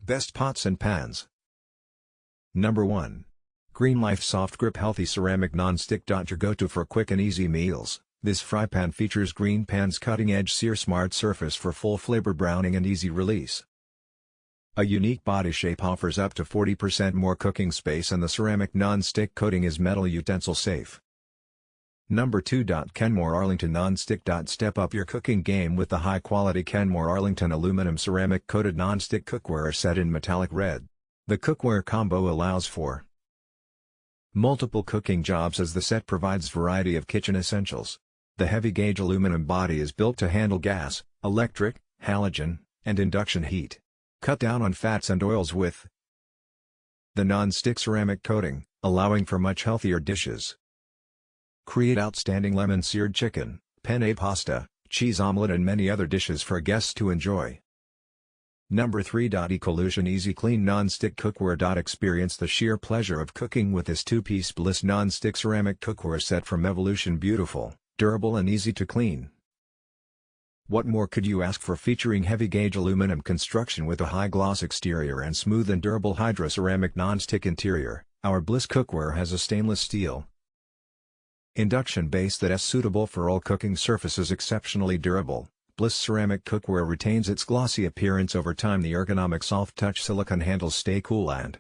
Best pots and pans. Number 1. Green Life Soft Grip Healthy Ceramic Non-Stick. Your go-to for quick and easy meals. This fry pan features Green Pan's cutting-edge Sear Smart surface for full flavor browning and easy release. A unique body shape offers up to 40% more cooking space, and the ceramic non-stick coating is metal utensil safe. Number 2. Kenmore Arlington Non-Stick. Step up your cooking game with the high-quality Kenmore Arlington aluminum ceramic coated non-stick cookware set in metallic red. The cookware combo allows for multiple cooking jobs as the set provides variety of kitchen essentials. The heavy-gauge aluminum body is built to handle gas, electric, halogen, and induction heat. Cut down on fats and oils with the non-stick ceramic coating, allowing for much healthier dishes. Create outstanding lemon-seared chicken, penne pasta, cheese omelette and many other dishes for guests to enjoy. Number 3. Ecolution Easy Clean Non-Stick Cookware. Experience the sheer pleasure of cooking with this 2-piece Bliss non-stick ceramic cookware set from Evolution. Beautiful, durable and easy to clean. What more could you ask for? Featuring heavy-gauge aluminum construction with a high-gloss exterior and smooth and durable hydro-ceramic non-stick interior, our Bliss cookware has a stainless steel induction base that is suitable for all cooking surfaces. Exceptionally durable, Bliss ceramic cookware retains its glossy appearance over time. The ergonomic soft-touch silicone handles stay cool and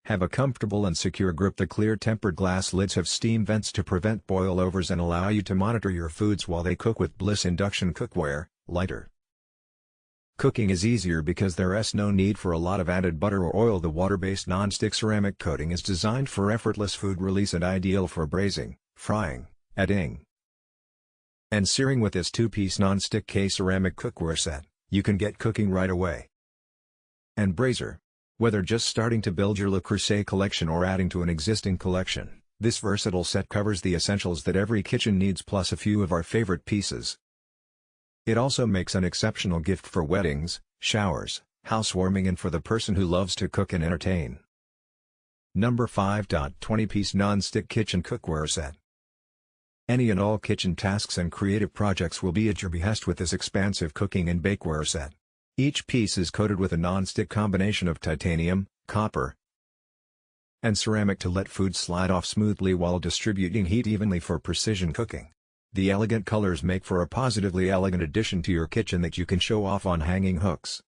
have a comfortable and secure grip. The clear tempered glass lids have steam vents to prevent boilovers and allow you to monitor your foods while they cook. With Bliss induction cookware, lighter cooking is easier because there is no need for a lot of added butter or oil. The water-based non-stick ceramic coating is designed for effortless food release and ideal for braising, frying, adding, and searing. With this 2-piece non-stick ceramic cookware set, you can get cooking right away. And Braiser. Whether just starting to build your Le Creuset collection or adding to an existing collection, this versatile set covers the essentials that every kitchen needs plus a few of our favorite pieces. It also makes an exceptional gift for weddings, showers, housewarming and for the person who loves to cook and entertain. Number 5. 20-piece non-stick kitchen cookware set. Any and all kitchen tasks and creative projects will be at your behest with this expansive cooking and bakeware set. Each piece is coated with a non-stick combination of titanium, copper, and ceramic to let food slide off smoothly while distributing heat evenly for precision cooking. The elegant colors make for a positively elegant addition to your kitchen that you can show off on hanging hooks.